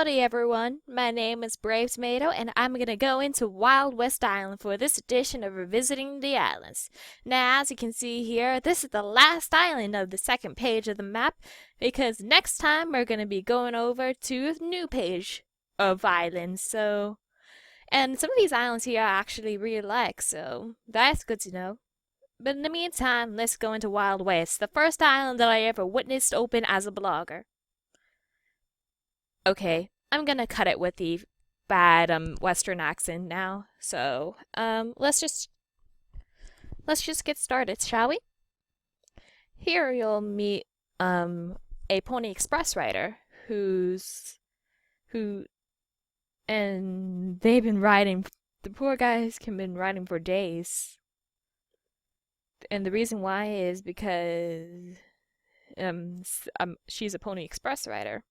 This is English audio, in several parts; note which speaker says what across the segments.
Speaker 1: Howdy everyone, my name is Brave Tomato and I'm gonna go into Wild West Island for this edition of Revisiting the Islands. Now as you can see here, this is the last island of the second page of the map because next time we're gonna be going over to a new page of islands, and some of these islands here I actually really like, so that's good to know. But in the meantime, let's go into Wild West, the first island that I ever witnessed open as a blogger. Okay, I'm gonna cut it with the bad Western accent now. So let's just get started, shall we? Here you'll meet a Pony Express rider who and they've been riding. The poor guys can been riding for days, and the reason why is because she's a Pony Express rider.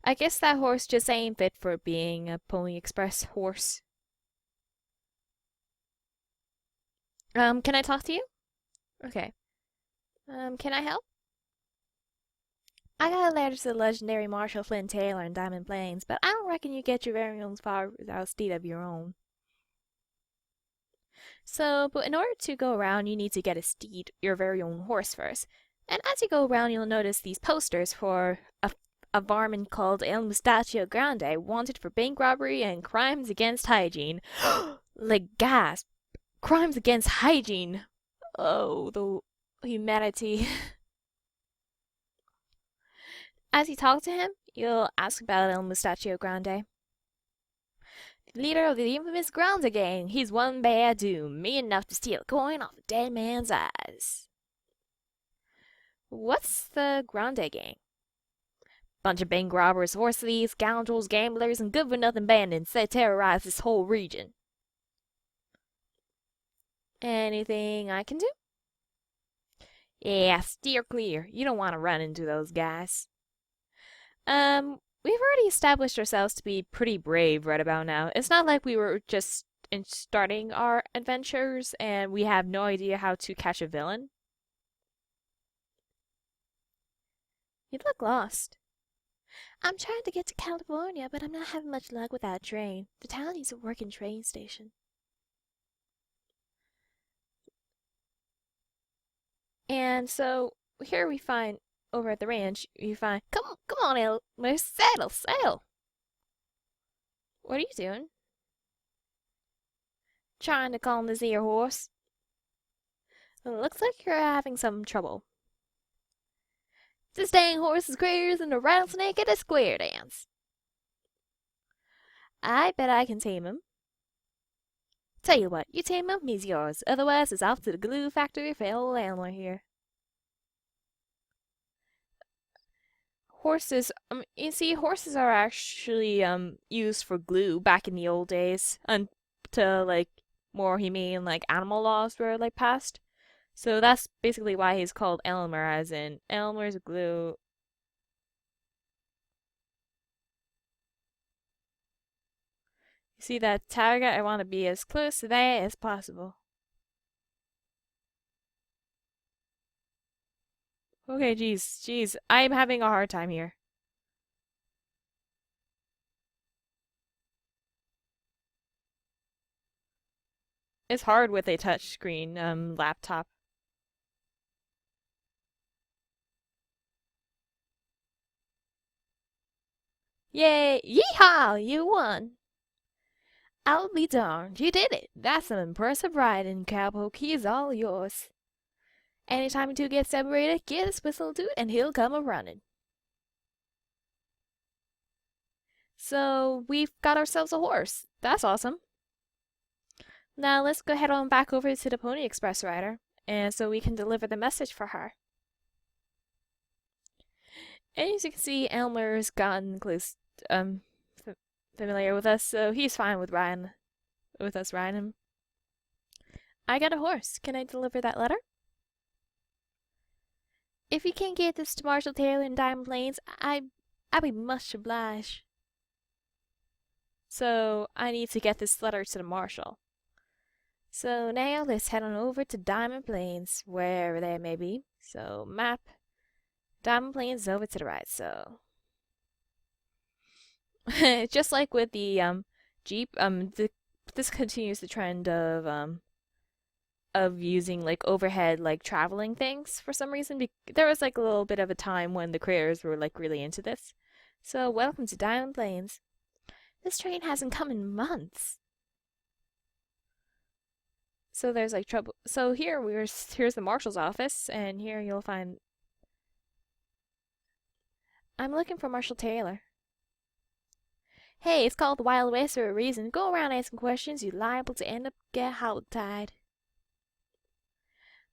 Speaker 1: I guess that horse just ain't fit for being a Pony Express horse. Can I talk to you? Okay. Can I help? I got a letter to the legendary Marshal Flynn Taylor in Diamond Plains, but I don't reckon you get your very own far without a steed of your own. But in order to go around, you need to get a steed, your very own horse first. And as you go around, you'll notice these posters for a varmint called El Mustachio Grande, wanted for bank robbery and crimes against hygiene. Like gasp! Crimes against hygiene! Oh, the humanity. As you talk to him, you'll ask about El Mustachio Grande. The leader of the infamous Grande gang. He's one bad doom, mean enough to steal a coin off a dead man's eyes. What's the Grande gang? Bunch of bank robbers, horse thieves, scoundrels, gamblers, and good-for-nothing bandits that terrorize this whole region. Anything I can do? Yeah, steer clear. You don't want to run into those guys. We've already established ourselves to be pretty brave right about now. It's not like we were just starting our adventures and we have no idea how to catch a villain. You look lost. I'm trying to get to California, but I'm not having much luck with that train. The town needs a working train station. And so here we find, over at the ranch, you find, come on, Elmer, saddle. What are you doing? Trying to calm this here horse. It looks like you're having some trouble. This dang horse is queer than a rattlesnake at a square dance. I bet I can tame him. Tell you what, you tame him, he's yours. Otherwise, it's off to the glue factory for old Elmer here. Horses, you see, horses are actually used for glue back in the old days until like more humane like animal laws were like passed. So that's basically why he's called Elmer, as in Elmer's glue. You see that target? I want to be as close to that as possible. Okay, jeez, I'm having a hard time here. It's hard with a touchscreen laptop. Yay! Yeehaw! You won! I'll be darned, you did it! That's some impressive riding, cowpoke. He's all yours. Anytime you two get separated, get his whistle toot and he'll come a-running. So, we've got ourselves a horse. That's awesome. Now let's go head on back over to the Pony Express rider, and so we can deliver the message for her. And as you can see, Elmer's gotten close, familiar with us, so he's fine with us riding him. I got a horse. Can I deliver that letter? If you can get this to Marshal Taylor in Diamond Plains, I'd be much obliged. So, I need to get this letter to the Marshal. So now let's head on over to Diamond Plains, wherever that may be. So, map. Diamond Plains is over to the right, so Just like with the Jeep, this continues the trend of using like overhead like traveling things for some reason. There was like a little bit of a time when the creators were like really into this. So welcome to Diamond Plains. This train hasn't come in months. So there's like trouble. So here's the marshal's office, and here you'll find. I'm looking for Marshal Taylor. Hey, it's called the Wild West for a reason. Go around asking questions, you're liable to end up get hog-tied.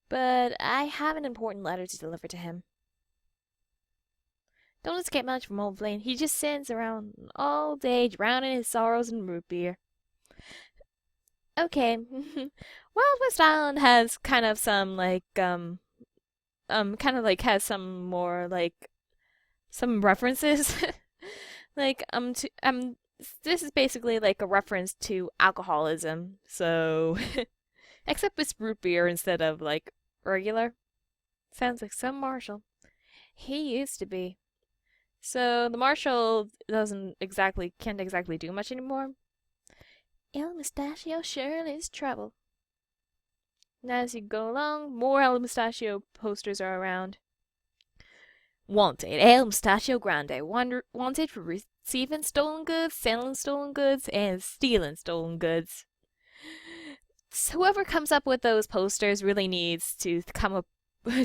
Speaker 1: But I have an important letter to deliver to him. Don't escape much from old Blaine. He just sits around all day, drowning his sorrows in root beer. Okay. Wild West Island has kind of some kind of like has some more like some references. like this is basically like a reference to alcoholism. So except it's root beer instead of like regular. Sounds like some marshal. He used to be. So the marshal can't exactly do much anymore. El Mustachio surely is trouble. And as you go along, more El Mustachio posters are around. Wanted, El Mustachio Grande. Wanted for receiving stolen goods, selling stolen goods, and stealing stolen goods. So whoever comes up with those posters really needs to come up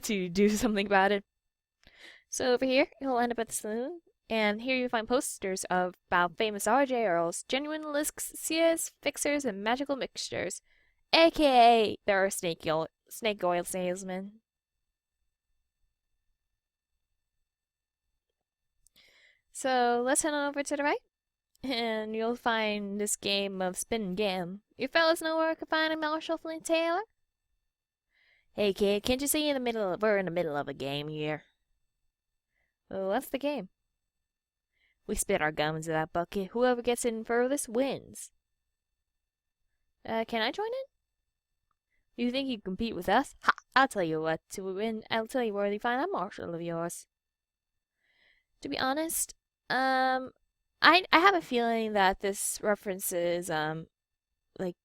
Speaker 1: to do something about it. So over here, you'll end up at the saloon, and here you find posters about famous RJ Earls, genuine elixirs, fixers, and magical mixtures, aka there are snake oil salesmen. So let's head on over to the right, and you'll find this game of spin and gam. You fellas know where I can find a Marshall Flint Taylor? Hey kid, can't you see we're in the middle of a game here? Well, what's the game? We spit our gum into that bucket. Whoever gets in furthest wins. Can I join in? Do you think you can compete with us? Ha! I'll tell you what, to win, I'll tell you where to find that marshal of yours. To be honest, I have a feeling that this references like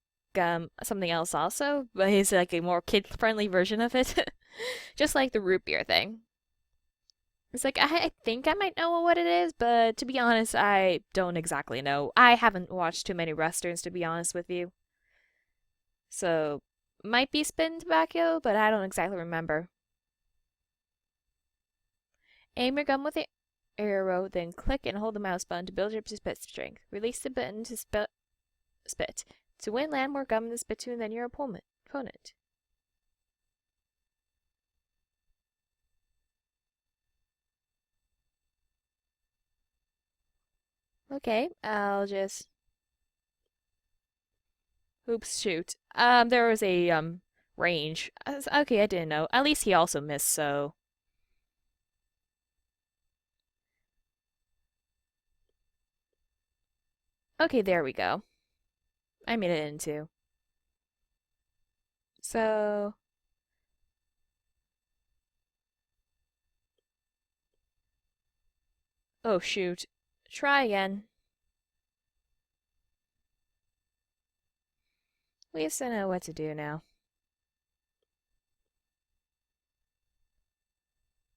Speaker 1: something else also, but it's like a more kid-friendly version of it. Just like the root beer thing. It's like, I think I might know what it is, but to be honest, I don't exactly know. I haven't watched too many westerns, to be honest with you. So, might be spin tobacco, but I don't exactly remember. Aim your gun with the arrow, then click and hold the mouse button to build your spit strength. Release the button to spit. To win, land more gum in the spittoon than your opponent. Okay, I'll just... Oops, shoot. There was a, range. Okay, I didn't know. At least he also missed, so... Okay, there we go. I made it in two. So... Oh, shoot. Try again. We have to know what to do now.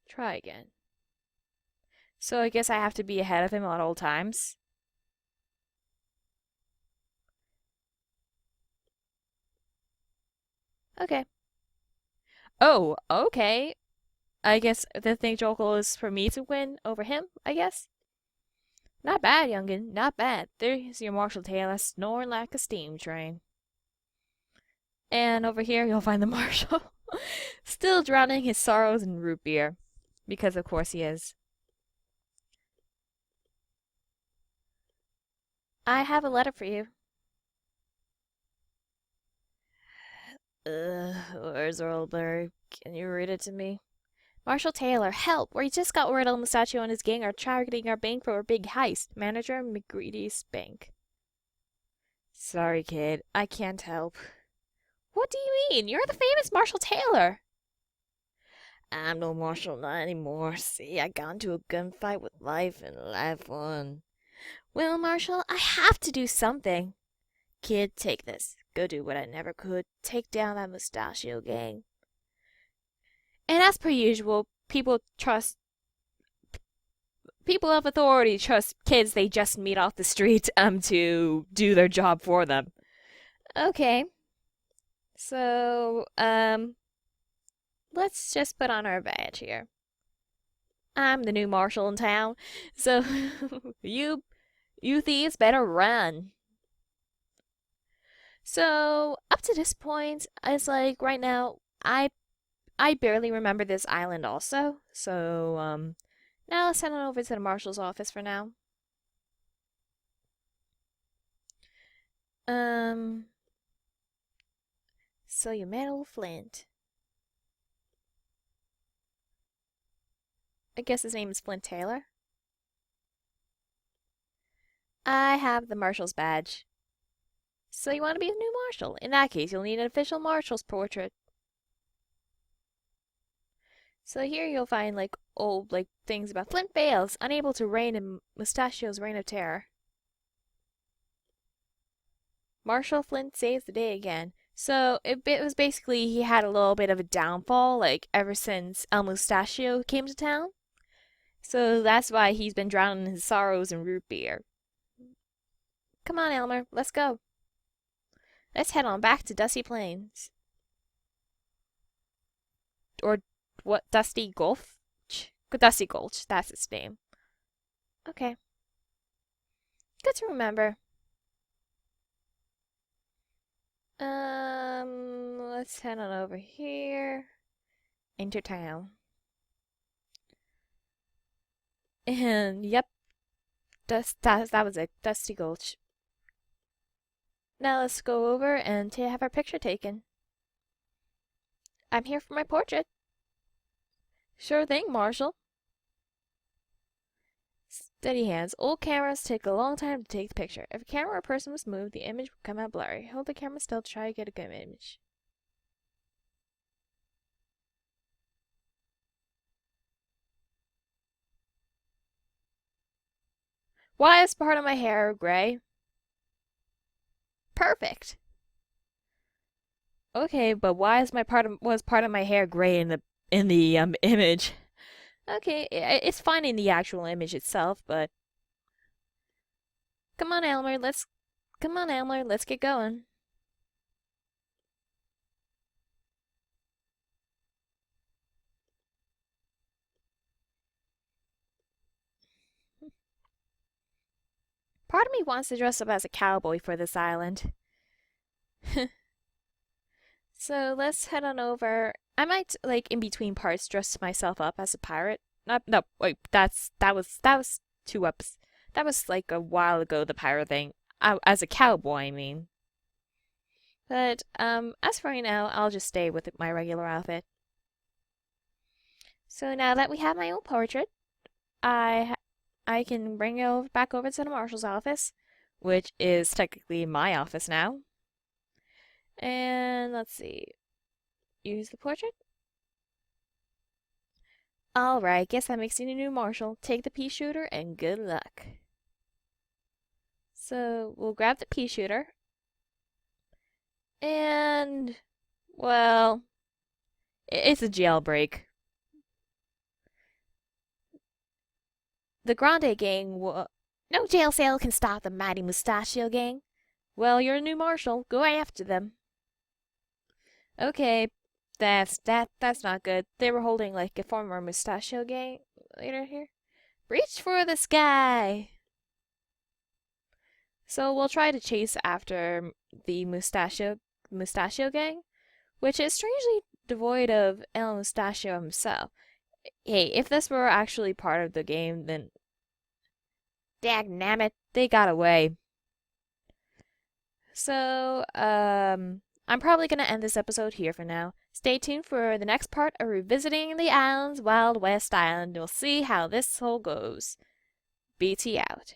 Speaker 1: Try again. So I guess I have to be ahead of him at all times. Okay. Oh, okay. I guess the thing Jokel is for me to win over him, I guess. Not bad, youngin', not bad. There's your Marshal Taylor snoring like a steam train. And over here you'll find the Marshal. Still drowning his sorrows in root beer. Because of course he is. I have a letter for you. Where's old Larry? Can you read it to me? Marshal Taylor, help! We just got word El Mustachio and his gang are targeting our bank for a big heist. Manager McGreedy's bank. Sorry, kid. I can't help. What do you mean? You're the famous Marshal Taylor. I'm no marshal not anymore. See, I got into a gunfight with life and life won. Well, Marshall, I have to do something. Kid, take this. Go do what I never could. Take down that mustachio gang. And as per usual, people of authority trust kids they just meet off the street to do their job for them. Okay. So, let's just put on our badge here. I'm the new marshal in town, so you thieves better run. So, up to this point, it's like right now I barely remember this island also. So, now let's head on over to the marshal's office for now. So you met old Flint. I guess his name is Flint Taylor. I have the marshal's badge. So you want to be a new marshal? In that case, you'll need an official marshal's portrait. So here you'll find like old things about Flint fails, unable to reign in Mustachio's reign of terror. Marshal Flint saves the day again. So it was basically he had a little bit of a downfall, like ever since El Mustachio came to town. So that's why he's been drowning in his sorrows in root beer. Come on, Elmer, let's go. Let's head on back to Dusty Plains. Or what? Dusty Gulch? Dusty Gulch, that's its name. Okay. Good to remember. Let's head on over here into town. And yep, that was it. Dusty Gulch. Now let's go over and have our picture taken. I'm here for my portrait. Sure thing, Marshal. Steady hands. Old cameras take a long time to take the picture. If a camera or person was moved, the image would come out blurry. Hold the camera still to try to get a good image. Why is part of my hair gray? Perfect. Okay, but why is part of my hair gray in the image? Okay, it's fine in the actual image itself, but come on, Elmer, let's get going. Part of me wants to dress up as a cowboy for this island. So let's head on over. I might, like, in between parts, dress myself up as a pirate. No, wait, that was 2 episodes. That was like a while ago, the pirate thing. As a cowboy, I mean. But, as for right now, I'll just stay with my regular outfit. So now that we have my own portrait, I can bring it back over to the marshal's office, which is technically my office now. And let's see. Use the portrait. Alright, guess that makes you a new marshal. Take the pea shooter and good luck. So we'll grab the pea shooter. And, well, it's a jailbreak. The Grande gang no jail cell can stop the mighty Mustachio gang. Well, you're a new marshal. Go after them. Okay, that's not good. They were holding like a former Mustachio gang leader here. Reach for the sky. So we'll try to chase after the Mustachio gang, which is strangely devoid of El Mustachio himself. Hey, if this were actually part of the game, then dagnammit, they got away. So, I'm probably going to end this episode here for now. Stay tuned for the next part of Revisiting the Islands Wild West Island. We'll see how this whole goes. BT out.